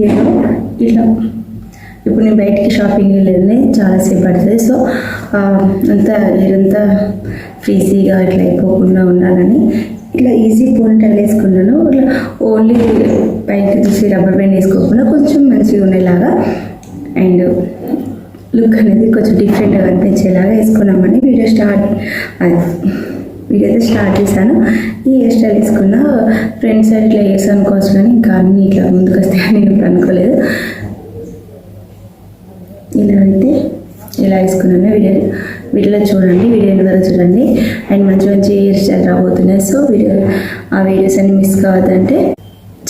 వీడియోలో ఇట్లా ఇప్పుడు నేను బయటికి షాపింగ్ వెళ్ళేది చాలాసేపు పడుతుంది. సో అంతా ఇదంతా ఫ్రీజీగా ఇట్లా అయిపోకుండా ఉండాలని ఇట్లా ఈజీ పోనీటైల్ వేసుకున్నాను. ఇట్లా ఓన్లీ పైకి తీసి రబ్బర్ బ్యాండ్ వేసుకోకుండా కొంచెం మంచిగా ఉండేలాగా అండ్ లుక్ అనేది కొంచెం డిఫరెంట్గా అనిపించేలాగా వేసుకున్నామని వీడియో అయితే స్టార్ట్ చేశాను. ఈ హెయిర్ స్టైల్ వేసుకున్న ఫ్రెండ్స్ సైడ్ ఇట్లా వేసి అనుకోవచ్చు, కానీ ఇంకా అన్నీ ఇట్లా ముందుకు వస్తే అని నేను అనుకోలేదు. ఇలా అయితే ఇలా వేసుకున్నాను. వీడియోలో చూడండి, వీడియో ద్వారా చూడండి అండ్ మంచి మంచి హెయిర్ స్టైల్ రాబోతున్నాయి. సో ఆ వీడియోస్ అన్ని మిస్ కావద్దంటే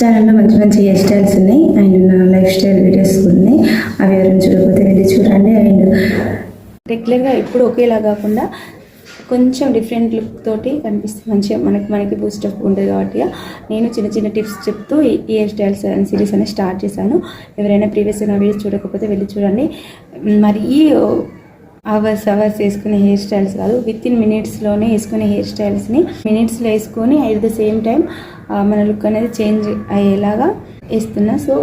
ఛానల్లో మంచి మంచి హెయిర్ స్టైల్స్ ఉన్నాయి అండ్ నా లైఫ్ స్టైల్ వీడియోస్ ఉన్నాయి. అవి ఎవరైనా చూడకపోతే వెళ్ళి చూడండి. అండ్ రెగ్యులర్గా ఎప్పుడు ఒకేలా కాకుండా కొంచెం డిఫరెంట్ లుక్ తోటి కనిపిస్తే మంచిగా మనకి బూస్టప్ ఉంటుంది. కాబట్టి నేను చిన్న చిన్న టిప్స్ చెప్తూ ఈ హెయిర్ స్టైల్స్ అండ్ సిరీస్ అనేది స్టార్ట్ చేశాను. ఎవరైనా ప్రీవియస్ నా వీడియోస్ చూడకపోతే వెళ్ళి చూడండి. మరి ఈ అవర్స్ వేసుకునే హెయిర్ స్టైల్స్ కాదు, వితిన్ మినిట్స్లోనే వేసుకునే హెయిర్ స్టైల్స్ని మినిట్స్లో వేసుకొని అట్ ద సేమ్ టైం మన లుక్ అనేది చేంజ్ అయ్యేలాగా వేస్తున్నా. సో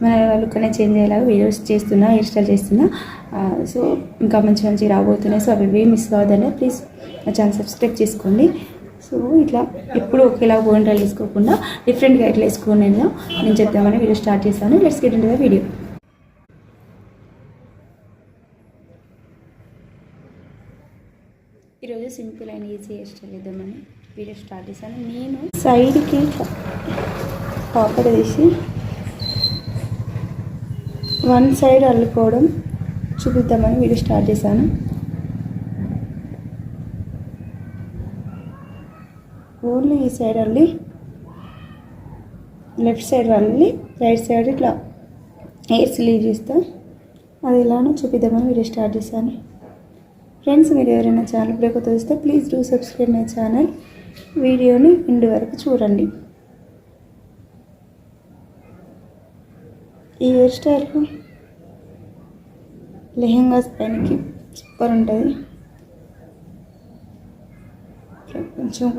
మన లుక్ అనేది చేంజ్ అయ్యేలాగా వీడియోస్ చేస్తున్నా, హెయిర్ స్టైల్ చేస్తున్నా. సో ఇంకా మంచి మంచి రాబోతున్నాయి. సో అవి మిస్ కావద్దంటే ప్లీజ్ నా ఛానల్ సబ్స్క్రైబ్ చేసుకోండి. సో ఇట్లా ఎప్పుడు ఒకేలా పోనీటైల్ వేసుకోకుండా డిఫరెంట్గా ఎట్లా వేసుకోండి నేను చెప్తామని వీడియో స్టార్ట్ చేశాను. Let's get into the video. ఈరోజు simple and easy hair style ఇద్దామని వీడియో స్టార్ట్ చేశాను. నేను సైడ్కి పాపర్ తీసి వన్ సైడ్ అల్లుకోవడం చూపిద్దామని వీడియో స్టార్ట్ చేశాను. ఓన్లీ ఈ సైడ్ అల్లి లెఫ్ట్ సైడ్ అల్లి రైట్ సైడ్ ఇట్లా హెయిర్స్ లీవ్ చేస్తా, అది ఇలానో చూపిద్దామని వీడియో స్టార్ట్ చేశాను. ఫ్రెండ్స్, మీరు ఎవరైనా ఛానల్ బ్రేక్ వస్తే please do subscribe my channel. వీడియోని ఎండ్ వరకు చూడండి. ఈ హెయిర్ స్టైల్ లెహెంగాస్ పైనకి సూపర్ ఉంటుంది. కొంచెం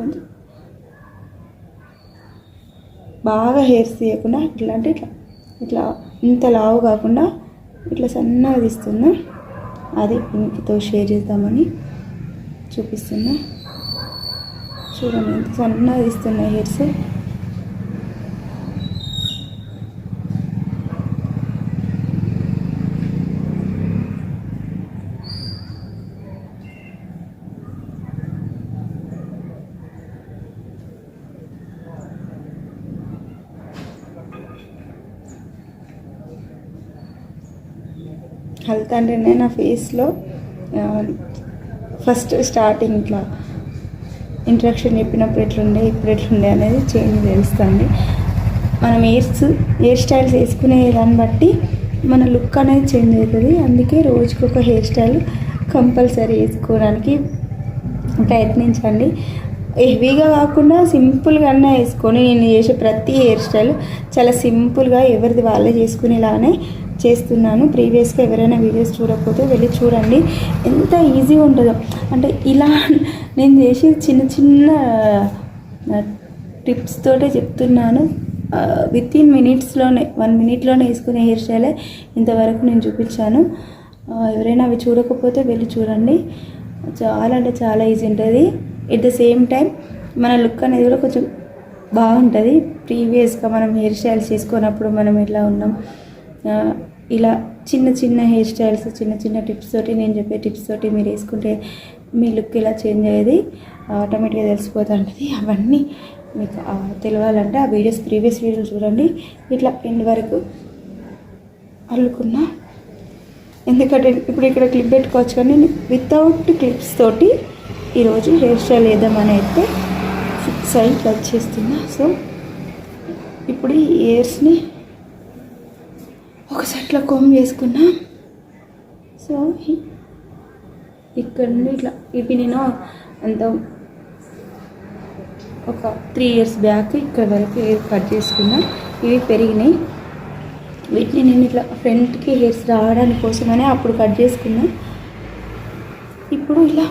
బాగా హెయిర్స్ తీయకుండా ఇట్లా అంటే ఇట్లా ఇంత లావు కాకుండా ఇట్లా సన్నగా తీస్తున్నా. అది ఇంకతో షేర్ చేద్దామని చూపిస్తున్నా. చూడండి ఎంత సన్నగా తీస్తున్నాయి హెయిర్స్. హెల్త్ అంటేనే నా ఫేస్లో ఫస్ట్ స్టార్టింగ్ ఇట్లా ఇంట్రడక్షన్ చెప్పినప్పుడు ఎట్లుండే ఇప్పుడు ఎట్లుండే అనేది చేంజ్ తెలుస్తుంది. మనం హెయిర్ స్టైల్స్ వేసుకునే దాన్ని బట్టి మన లుక్ అనేది చేంజ్ అవుతుంది. అందుకే రోజుకి ఒక హెయిర్ స్టైల్ కంపల్సరీ వేసుకోవడానికి ప్రయత్నించండి. హెవీగా కాకుండా సింపుల్గానే వేసుకొని నేను చేసే ప్రతి హెయిర్ స్టైల్ చాలా సింపుల్గా ఎవరిది వాళ్ళే చేసుకునేలానే చేస్తున్నాను. ప్రీవియస్గా ఎవరైనా వీడియోస్ చూడకపోతే వెళ్ళి చూడండి, ఎంత ఈజీగా ఉంటుందో. అంటే ఇలా నేను చేసి చిన్న చిన్న టిప్స్ తోటే చెప్తున్నాను. వితిన్ మినిట్స్లోనే 1 minute వేసుకునే హెయిర్ స్టైలే ఇంతవరకు నేను చూపించాను. ఎవరైనా అవి చూడకపోతే వెళ్ళి చూడండి. చాలా అంటే చాలా ఈజీ ఉంటుంది. ఎట్ ద సేమ్ టైం మన లుక్ అనేది కూడా కొంచెం బాగుంటుంది. ప్రీవియస్గా మనం హెయిర్ స్టైల్స్ చేసుకున్నప్పుడు మనం ఎట్లా ఉన్నాం, ఇలా చిన్న చిన్న హెయిర్ స్టైల్స్ చిన్న చిన్న టిప్స్ తోటి, నేను చెప్పే టిప్స్ తోటి మీరు వేసుకుంటే మీ లుక్ ఇలా చేంజ్ అయ్యేది ఆటోమేటిక్గా తెలిసిపోతుంటుంది. అవన్నీ మీకు తెలియాలంటే ఆ ప్రీవియస్ వీడియోలు చూడండి. ఇట్లా ఎండ్ వరకు అల్లుకున్నా. ఎందుకంటే ఇప్పుడు ఇక్కడ క్లిప్ పెట్టుకోవచ్చు, కానీ వితౌట్ క్లిప్స్ తోటి ఈరోజు హెయిర్ స్టైల్ వేద్దామని అయితే ఫిక్స్ అయ్యి కట్ చేస్తున్నా. సో ఇప్పుడు ఈ హెయిర్స్ని ఒకసారి ఇట్లా కోమ్ చేసుకున్నా. సో ఇక్కడ నుండి ఇట్లా ఇవి నేను అంత ఒక 3 years బ్యాక్ ఇక్కడ వరకు హెయిర్ కట్ చేసుకున్నా. ఇవి పెరిగినాయి. వీటిని నేను ఇట్లా ఫ్రంట్కి హెయిర్స్ రావడానికి కోసమని అప్పుడు కట్ చేసుకున్నా. ఇప్పుడు ఇలా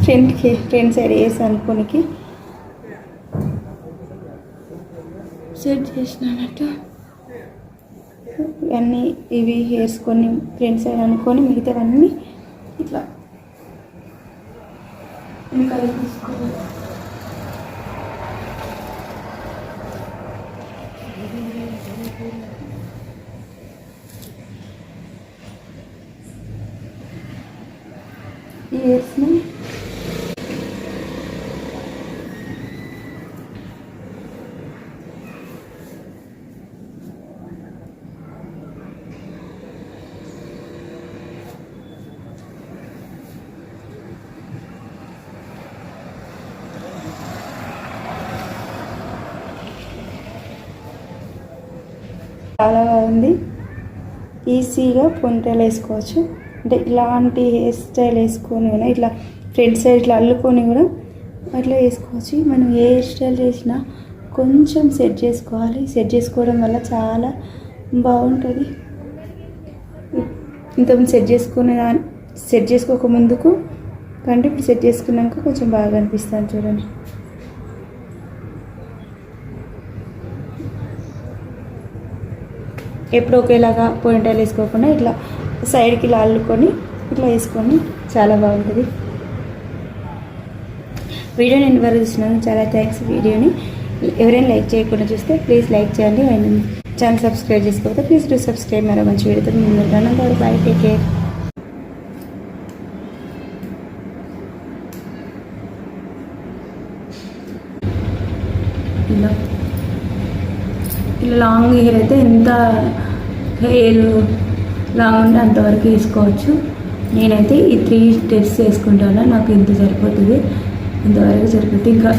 ఫ్రంట్ సైడ్ హెయిర్స్ అనుకోనికి సెట్ చేసినానట్టు అన్నీ ఇవి హెయిర్స్ కొన్ని ఫ్రంట్ సైడ్ అనుకొని మిగతావన్నీ ఇట్లా ఇంకా తీసుకోవాలి. ఈ హెయిర్స్ని చాలా బాగుంది. ఈజీగా పొంటలు వేసుకోవచ్చు. అంటే ఇలాంటి హెయిర్ స్టైల్ వేసుకొని కూడా ఇట్లా ఫ్రంట్ సైడ్ ఇట్లా అల్లుకొని కూడా అట్లా వేసుకోవచ్చు. మనం ఏ హెయిర్ స్టైల్ చేసినా కొంచెం సెట్ చేసుకోవాలి. సెట్ చేసుకోవడం వల్ల చాలా బాగుంటుంది. ఇంతకుముందు సెట్ చేసుకోక ముందుకు కంటే ఇప్పుడు సెట్ చేసుకున్నాక కొంచెం బాగా అనిపిస్తుంది. చూడండి, ఎప్పుడు ఒకేలాగా పోయింటైల్ వేసుకోకుండా ఇట్లా సైడ్కి ఇలా అల్లుకొని ఇట్లా వేసుకొని చాలా బాగుంటుంది. వీడియో నేను వరకు చూసినాను, చాలా థ్యాంక్స్. వీడియోని ఎవరైనా లైక్ చేయకుండా చూస్తే ప్లీజ్ లైక్ చేయండి. అండ్ ఛానల్ సబ్స్క్రైబ్ చేసుకోకపోతే ప్లీజ్ డూ సబ్స్క్రైబ్. మరో మంచి వీడియోతో ముందు ఉంటాను. By, take care. ఇలా లాంగ్ హెయిర్ అయితే ఎంత హెయిర్ లాంగ్ ఉంటే అంతవరకు వేసుకోవచ్చు. నేనైతే ఈ 3 స్టెప్స్ వేసుకుంటాను. నాకు ఇంత సరిపోతుంది, ఇంతవరకు సరిపోతుంది. ఇంకా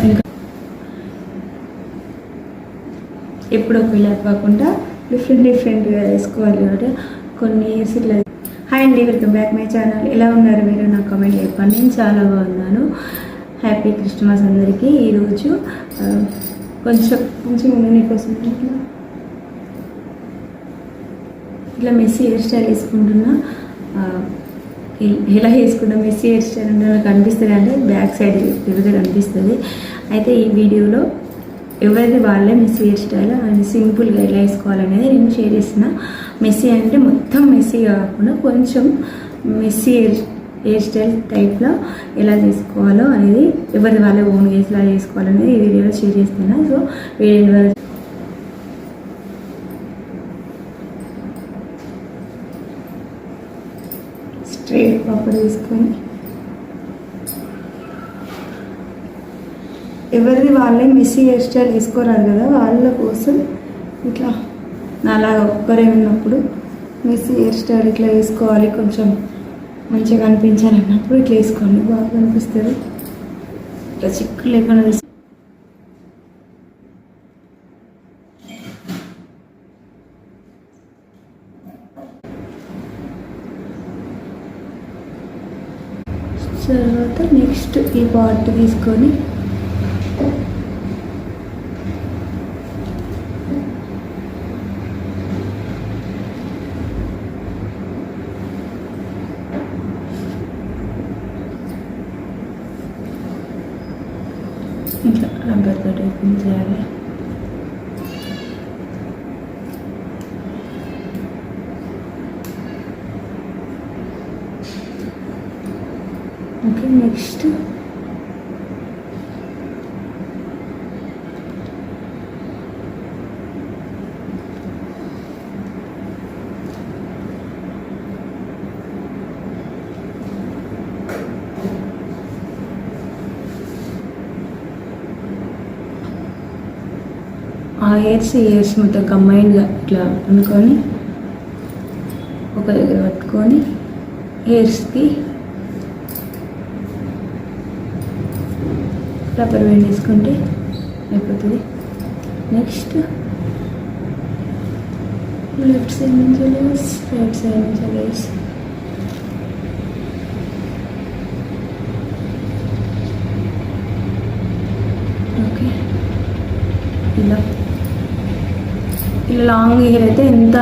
ఎప్పుడు ఒకలా కాకుండా డిఫరెంట్గా వేసుకోవాలి కాబట్టి కొన్ని ఇయర్స్ ఇట్లా. హాయ్ అండి, వెల్కమ్ బ్యాక్ మై ఛానల్. ఎలా ఉన్నారు మీరు? నాకు కామెంట్ చెప్పండి. నేను చాలా బాగున్నాను. హ్యాపీ క్రిస్మస్ అందరికీ. ఈరోజు కొంచెం ముందు కోసం ఇట్లా మెస్సీ హెయిర్ స్టైల్ వేసుకుంటున్నా. ఎలా వేసుకుంటా మెస్సీ హెయిర్ స్టైల్ ఉంటే నాకు అనిపిస్తుంది, అంటే బ్యాక్ సైడ్ తిరుగుతుంది అనిపిస్తుంది. అయితే ఈ వీడియోలో ఎవరిది వాళ్ళే మెస్సీ హెయిర్ స్టైల్ అండ్ సింపుల్గా ఎలా వేసుకోవాలనేది నేను షేర్ చేస్తున్నా. మెస్సీ అంటే మొత్తం మెస్సీ కాకుండా కొంచెం మెస్సీ హెయిర్ స్టైల్ టైప్లో ఎలా చేసుకోవాలో అనేది ఎవరిది వాళ్ళే ఓన్ ఎలా చేసుకోవాలనేది ఈ వీడియోలో షేర్ చేస్తున్నా. సో వీడియో స్ట్రైట్ పప్పుడు తీసుకొని ఎవరిది వాళ్ళే మెస్సీ హెయిర్ స్టైల్ వేసుకోరాదు కదా, వాళ్ళ కోసం ఇట్లా నాలాగా ఒక్కరే ఉన్నప్పుడు మెస్సీ హెయిర్ స్టైల్ ఇట్లా వేసుకోవాలి. కొంచెం మంచిగా కనిపించాలన్నప్పుడు ఇట్లా వేసుకోండి, బాగా కనిపిస్తుంది. ఇట్లా చిక్కు లేకుండా తర్వాత నెక్స్ట్ ఈ పార్ట్ తీసుకొని ఇట్లా రబ్బర్తో టైపింగ్ చేయాలి. ఓకే, నెక్స్ట్ ఆ ఇయర్స్ మొత్తం కంబైన్డ్గా ఇట్లా అనుకొని ఒక దగ్గర పట్టుకొని హెయిర్స్కి రబ్బర్ బ్యాండ్ వేసుకుంటే అయిపోతుంది. నెక్స్ట్ లెఫ్ట్ సైడ్ నుంచి రైట్ సైడ్ నుంచి లేస్ ఓకే. ఇలా లాంగ్ హెయిర్ అయితే ఎంత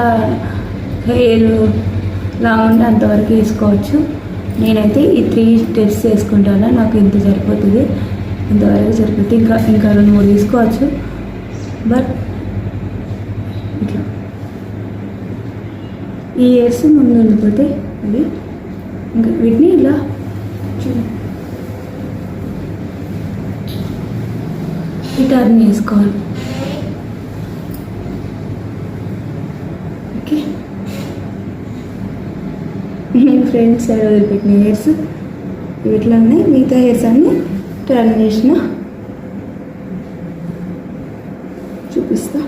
హెయిర్ లాంగ్ ఉంటే అంతవరకు వేసుకోవచ్చు. నేనైతే ఈ 3 స్టెప్స్ వేసుకుంటాను. నాకు ఇంత సరిపోతుంది, ఇంతవరకు సరిపోతుంది. ఇంకా 2-3 తీసుకోవచ్చు. బట్ ఇట్లా ఈ ఇయర్స్ ముందు ఉండిపోతే అది ఇంకా వీటిని ఇలా టర్న్ చేసుకోవాలి. ఓకే, నేను ఫ్రెండ్స్ సైడ్ వదిలిపెట్టిన హెయిర్స్ ఇట్లా ఉన్నాయి. మిగతా హెయిర్స్ అన్నీ టర్న్ చేసిన చూపిస్తా.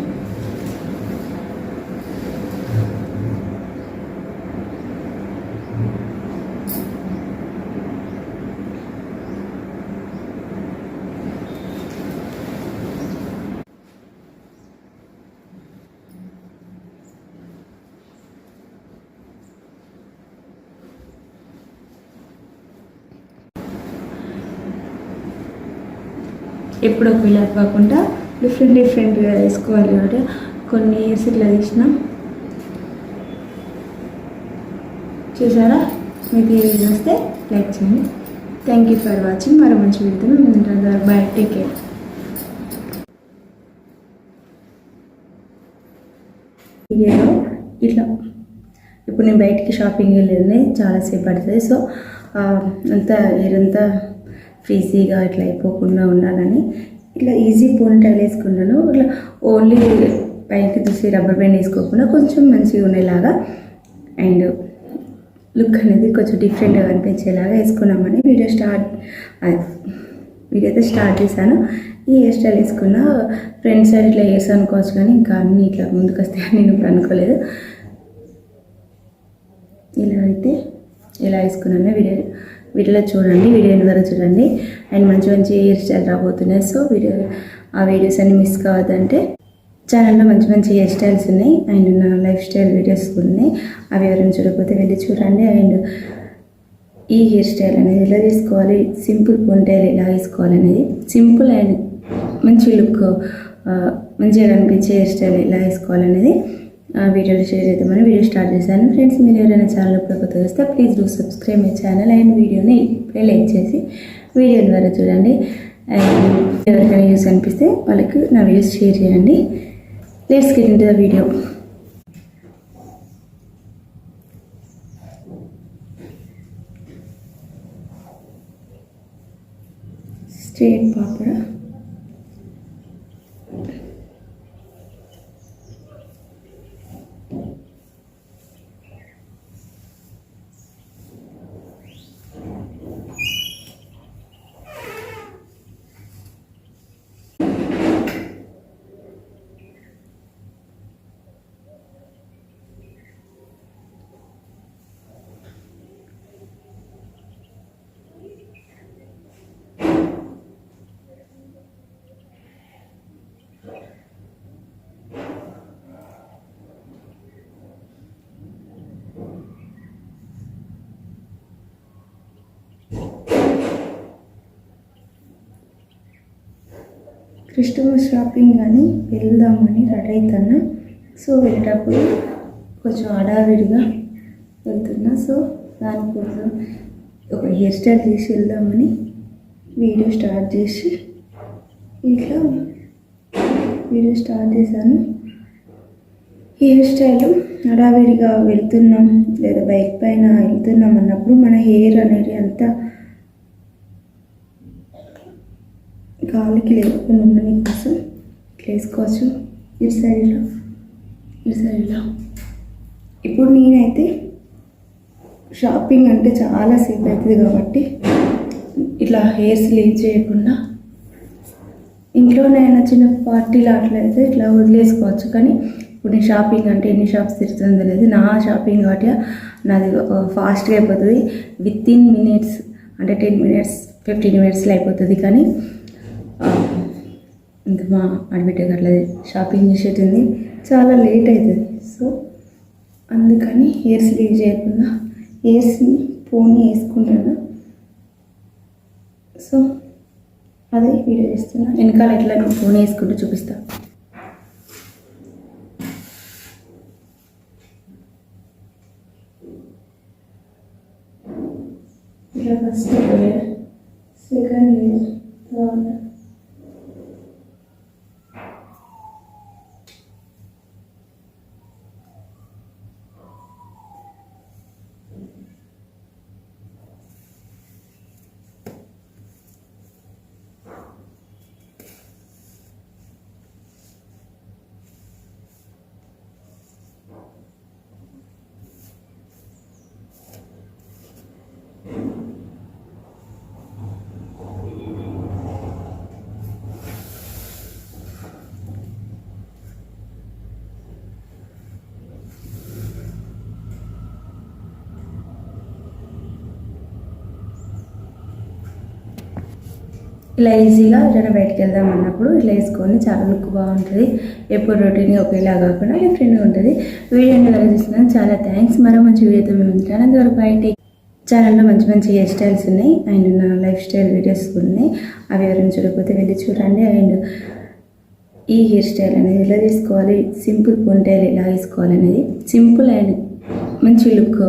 ఎప్పుడు ఒకవేళ కాకుండా డిఫరెంట్గా వేసుకోవాలి కాబట్టి కొన్ని ఇయర్స్ ఇట్లా తీసిన. చూసారా? మీకు ఈ వీడియో వస్తే లైక్ చేయండి. Thank you for watching. మరో మంచి వీడియోతో బాయ్, టేక్ కేర్. వీడియోలో ఇట్లా ఇప్పుడు నేను బయటికి షాపింగ్ వెళ్ళింది, చాలాసేపు పడుతుంది. సో అంతా ఇదంతా ఫ్రీజీగా ఇట్లా అయిపోకుండా ఉండాలని ఇట్లా ఈజీ పోనీటైల్ వేసుకున్నాను. ఇట్లా ఓన్లీ పైకి తీసి రబ్బర్ బ్యాండ్ వేసుకోకుండా కొంచెం మంచిగా ఉండేలాగా అండ్ లుక్ అనేది కొంచెం డిఫరెంట్గా అనిపించేలాగా వేసుకున్నామని వీడియో అయితే స్టార్ట్ చేశాను. ఈ హెయిర్ స్టైల్ వేసుకున్న ఫ్రంట్ సైడ్ ఇట్లా హెయిర్స్ అనుకోవచ్చు, కానీ ఇంకా అన్నీ ఇట్లా ముందుకు వస్తాయని నేను ఇప్పుడు అనుకోలేదు. ఇలా అయితే ఇలా వేసుకున్నాను. వీడియోలో చూడండి, వీడియో ద్వారా చూడండి అండ్ మంచి మంచి హెయిర్ స్టైల్ రాబోతున్నాయి. సో ఆ వీడియోస్ అన్ని మిస్ కావద్దంటే ఛానల్లో మంచి మంచి హెయిర్ స్టైల్స్ ఉన్నాయి అండ్ నా లైఫ్ స్టైల్ వీడియోస్ ఉన్నాయి. అవి ఎవరైనా చూడకపోతే వెళ్ళి చూడండి. అండ్ ఈ హెయిర్ స్టైల్ అనేది ఎలా చేసుకోవాలి, సింపుల్ పోనీటైల్ ఎలా వేసుకోవాలి అనేది, సింపుల్ అండ్ మంచి లుక్ మంచిగా కనిపించే హెయిర్ స్టైల్ ఎలా వేసుకోవాలనేది వీడియోలో షేర్ చేద్దామని వీడియో స్టార్ట్ చేశాను. ఫ్రెండ్స్, మీరు ఎవరైనా ఛానల్ ఇప్పుడు కొత్తగా వస్తే please do subscribe my channel and వీడియోని ఇప్పుడే లైక్ చేసి వీడియో ద్వారా చూడండి. అండ్ ఎవరికైనా యూస్ అనిపిస్తే వాళ్ళకి నా వీడియోస్ షేర్ చేయండి. Let's get into the video. Straight పాపడా క్రిస్టమస్ షాపింగ్ అని వెళ్దామని రెడీ అవుతున్నా. సో వెళ్ళేటప్పుడు కొంచెం హడావిడిగా వెళ్తున్నా. సో దానికోసం ఒక హెయిర్ స్టైల్ చేసి వెళ్దామని వీడియో స్టార్ట్ చేసి ఇట్లా వీడియో స్టార్ట్ చేశాను. హెయిర్ స్టైల్ హడావిడిగా వెళ్తున్నాం లేదా బైక్ పైన వెళ్తున్నాం అన్నప్పుడు మన హెయిర్ అనేది అంతా గాలికి లేకుండా ఉండని కోసం ఇట్లా వేసుకోవచ్చు. ఇటు సైడ్లో ఇప్పుడు నేనైతే షాపింగ్ అంటే చాలాసేపు అవుతుంది కాబట్టి ఇట్లా హెయిర్స్ లీవ్ చేయకుండా ఇంట్లోనైనా చిన్న పార్టీలు అట్లయితే ఇట్లా వదిలేసుకోవచ్చు. కానీ ఇప్పుడు నేను షాపింగ్ అంటే ఎన్ని షాప్స్ తిరుగుతుందో లేదు. నా షాపింగ్ కాబట్టి నాది ఫాస్ట్గా అయిపోతుంది. వితిన్ మినిట్స్ అంటే 10 minutes 15 minutesలో అయిపోతుంది. కానీ ఇంకా మా ఆడబిడ్డకి అట్లా షాపింగ్ చేసేటుంది చాలా లేట్ అవుతుంది. సో అందుకని హెయిర్స్ లీవ్ చేయకుండా హెయిర్స్ని పోనీ వేసుకుంటాను. సో అదే వీడియో చేస్తున్నా. వెనకాల ఎట్లా నేను పోనీ వేసుకుంటూ చూపిస్తా. ఇలా first layer, second layer, third, ఇలా ఈజీగా ఎక్కడైనా బయటకు వెళ్దాం అన్నప్పుడు ఇట్లా వేసుకొని చాలా లుక్ బాగుంటుంది. ఎప్పుడు రొటీన్గా ఒకేలా కాకుండా డిఫరెంట్గా ఉంటుంది. వీడియోని ఎలా చూస్తున్నాను చాలా థ్యాంక్స్. మరో మంచి వీడియోతో మేము ఉంటాను. అంతవరకు బయట ఛానల్లో మంచి మంచి హెయిర్ స్టైల్స్ ఉన్నాయి అండ్ నా లైఫ్ స్టైల్ వీడియోస్ కూడా ఉన్నాయి. అవి ఎవరైనా చూడకపోతే వెళ్ళి చూడండి. అండ్ ఈ హెయిర్ స్టైల్ అనేది ఎలా తీసుకోవాలి, సింపుల్ పొంటైల్ ఎలా వేసుకోవాలనేది, సింపుల్ అండ్ మంచి లుక్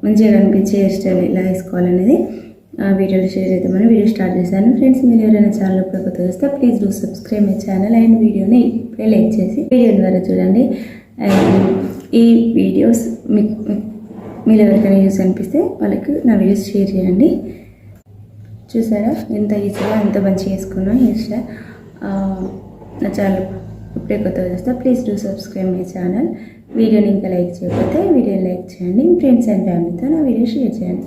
మంచిగా కనిపించే హెయిర్ స్టైల్ ఎలా వేసుకోవాలనేది వీడియోలో షేర్ చేద్దామని వీడియో స్టార్ట్ చేశాను. ఫ్రెండ్స్, మీరు ఎవరైనా ఛానల్ ఇప్పుడు కొత్త వస్తే please do subscribe my channel and వీడియోని ఇప్పుడే లైక్ చేసి వీడియో ద్వారా చూడండి. అండ్ ఈ వీడియోస్ మీరు ఎవరికైనా యూస్ అనిపిస్తే వాళ్ళకి నా వీడియోస్ షేర్ చేయండి. చూసారా ఎంత ఈజీగా ఎంత మంచిగా వేసుకున్నాను హెయిర్ స్టైల్. నా ఛానల్ ఇప్పుడే కొత్తగా చూస్తే please do subscribe my channel. వీడియోని ఇంకా లైక్ చేయకపోతే వీడియోని లైక్ చేయండి. మీ ఫ్రెండ్స్ అండ్ ఫ్యామిలీతో నా వీడియో షేర్ చేయండి.